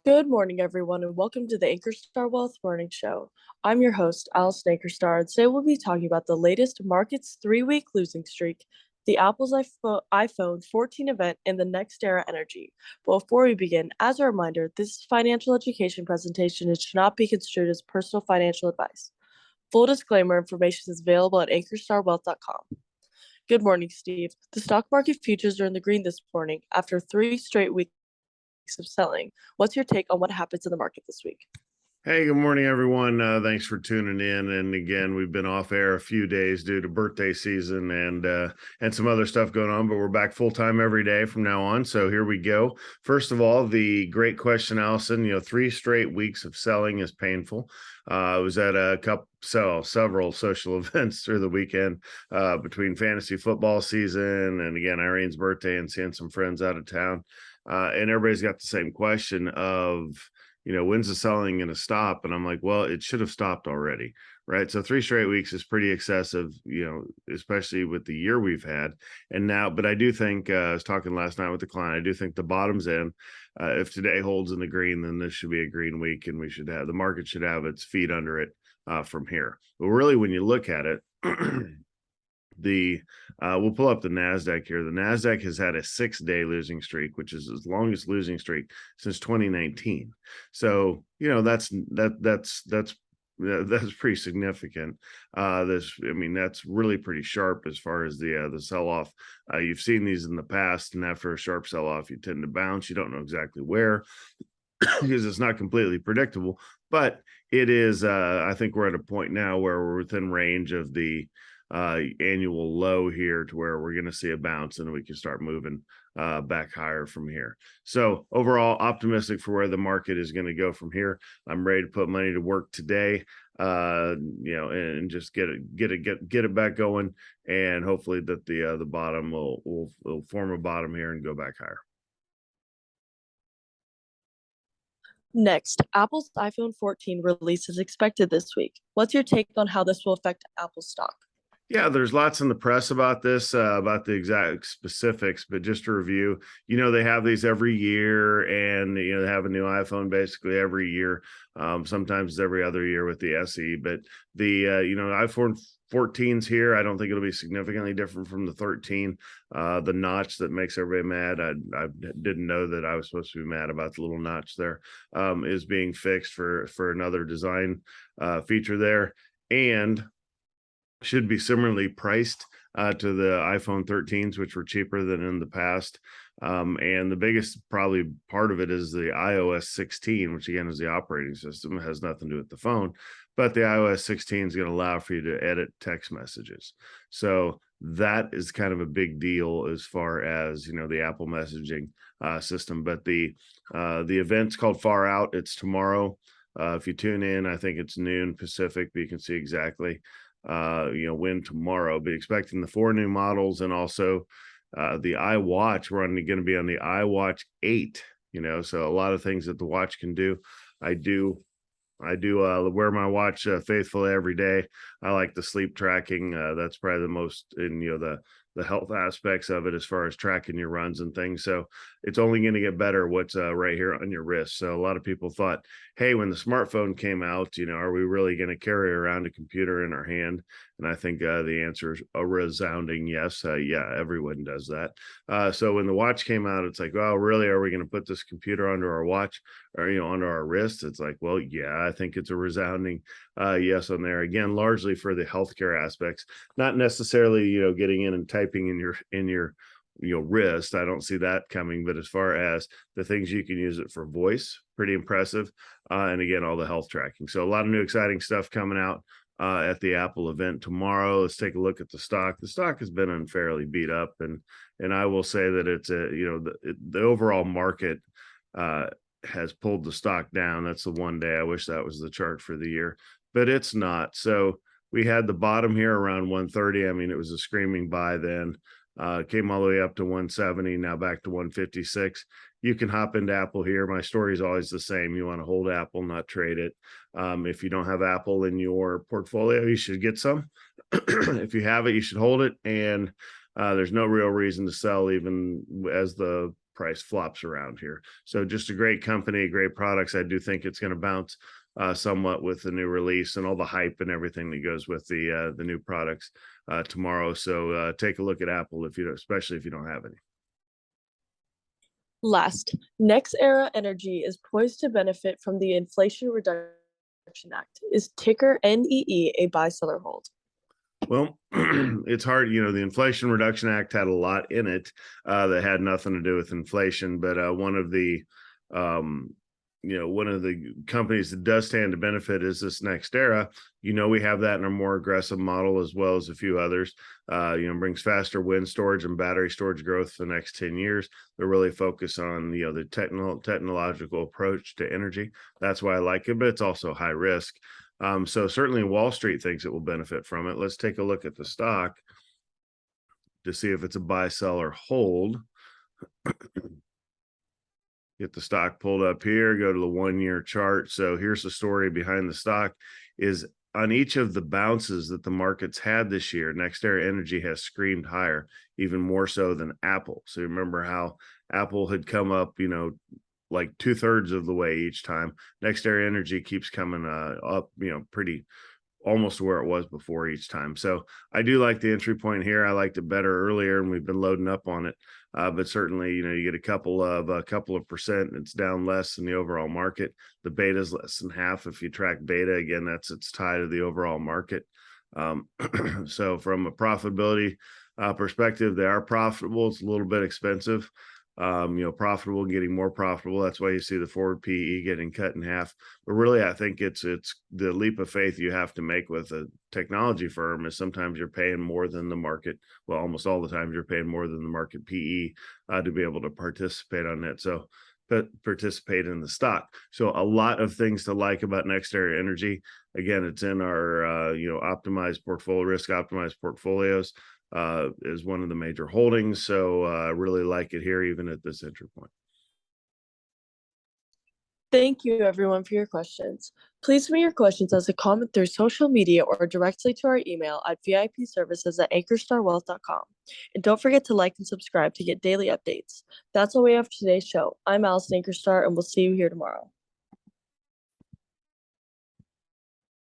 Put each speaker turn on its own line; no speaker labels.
Good morning, everyone, and welcome to the Ankerstar Wealth Morning Show. I'm your host, Allison Ankerstar, and today we'll be talking about the latest market's 3-week losing streak, the Apple's iPhone 14 event, and the NextEra energy. But before we begin, as a reminder, this financial education presentation should not be construed as personal financial advice. Full disclaimer information is available at ankerstarwealth.com. Good morning, Steve. The stock market futures are in the green this morning after 3 straight weeks of selling. What's your take on what happens in the market this week?
Hey, good morning, everyone. Thanks for tuning in. And again, we've been off air a few days due to birthday season and some other stuff going on, but we're back full time every day from now on. So here we go. First of all, the great question, Allison. 3 straight weeks of selling is painful. I was at several social events through the weekend between fantasy football season and again Irene's birthday and seeing some friends out of town. And everybody's got the same question of, when's the selling going to stop? And I'm like, well, it should have stopped already, right? So 3 straight weeks is pretty excessive, especially with the year we've had. And now, but I do think, I was talking last night with the client, I do think the bottom's in. If today holds in the green, then this should be a green week, and the market should have its feet under it from here. But really, when you look at it, we'll pull up the NASDAQ here. The NASDAQ has had a 6-day losing streak, which is its longest losing streak since 2019. So, that's pretty significant. That's really pretty sharp as far as the sell-off. You've seen these in the past, and after a sharp sell-off, you tend to bounce. You don't know exactly where because it's not completely predictable, but it is, I think we're at a point now where we're within range of the annual low here to where we're going to see a bounce and we can start moving back higher from here. So overall optimistic for where the market is going to go from here. I'm ready to put money to work today, and just get it back going, and hopefully that the bottom will form a bottom here and go back higher.
Next, Apple's iPhone 14 release is expected this week. What's your take on how this will affect Apple's stock?
Yeah, there's lots in the press about this, about the exact specifics, but just to review, they have these every year, and, they have a new iPhone basically every year. Sometimes it's every other year with the SE, but the, iPhone 14's here. I don't think it'll be significantly different from the 13. The notch that makes everybody mad, I didn't know that I was supposed to be mad about the little notch there, is being fixed for another design feature there, and should be similarly priced to the iPhone 13s, which were cheaper than in the past. And the biggest probably part of it is the iOS 16, which again is the operating system. It has nothing to do with the phone, but the iOS 16 is going to allow for you to edit text messages. So that is kind of a big deal as far as, the Apple messaging system. But the event's called Far Out. It's tomorrow. If you tune in, I think it's noon Pacific, but you can see exactly when tomorrow. Be expecting the 4 new models, and also the iWatch. We're going to be on the iWatch 8. So a lot of things that the watch can do. I do wear my watch faithfully every day. I like the sleep tracking. That's probably the most in the health aspects of it as far as tracking your runs and things. So it's only going to get better what's right here on your wrist. So a lot of people thought, hey, when the smartphone came out, are we really going to carry around a computer in our hand? And I think the answer is a resounding yes. Yeah, everyone does that. So when the watch came out, it's like, well, really, are we going to put this computer under our watch or, under our wrist? It's like, well, yeah, I think it's a resounding yes on there. Again, largely for the healthcare aspects, not necessarily, getting in and typing in your wrist. I don't see that coming, but as far as the things you can use it for, voice, pretty impressive. And again, all the health tracking. So a lot of new exciting stuff coming out at the Apple event tomorrow. Let's take a look at the stock. The stock has been unfairly beat up, and I will say that it's the overall market has pulled the stock down. That's the one day I wish that was the chart for the year, but it's not. So we had the bottom here around 130. I mean, it was a screaming buy then. Came all the way up to 170, now back to 156. You can hop into Apple here. My story is always the same. You want to hold Apple, not trade it. If you don't have Apple in your portfolio, you should get some. If you have it, you should hold it. And there's no real reason to sell, even as the price flops around here. So just a great company, great products. I do think it's going to bounce somewhat with the new release and all the hype and everything that goes with the new products tomorrow. So take a look at Apple if you don't, especially if you don't have any.
Last, NextEra Energy is poised to benefit from the Inflation Reduction Act. Is ticker NEE a buy-seller hold?
Well, it's hard. The Inflation Reduction Act had a lot in it that had nothing to do with inflation, but one of the companies that does stand to benefit is this NextEra. We have that in a more aggressive model as well as a few others. Brings faster wind storage and battery storage growth for the next 10 years. They're really focused on the technological approach to energy. That's why I like it, but it's also high risk. So certainly Wall Street thinks it will benefit from it. Let's take a look at the stock to see if it's a buy, sell, or hold. Get the stock pulled up here, go to the 1-year chart. So here's the story behind the stock is on each of the bounces that the markets had this year, NextEra Energy has screamed higher, even more so than Apple. So remember how Apple had come up, like 2/3 of the way each time. NextEra Energy keeps coming up, pretty almost where it was before each time. So I do like the entry point here. I liked it better earlier, and we've been loading up on it. But certainly, you get a couple of percent. It's down less than the overall market. The beta is less than half. If you track beta, again, it's tied to the overall market. So from a profitability perspective, they are profitable. It's a little bit expensive. Profitable, getting more profitable. That's why you see the forward PE getting cut in half. But really, I think it's the leap of faith you have to make with a technology firm is sometimes you're paying more than the market. Well, almost all the time you're paying more than the market PE to be able to participate on it. So participate in the stock. So a lot of things to like about NextEra Energy. Again, it's in our optimized portfolio, risk optimized portfolios. Is one of the major holdings. So I really like it here, even at this entry point.
Thank you, everyone, for your questions. Please submit your questions as a comment through social media or directly to our email at vipservices@ankerstarwealth.com. And don't forget to like and subscribe to get daily updates. That's all we have for today's show. I'm Allison Ankerstar, and we'll see you here tomorrow.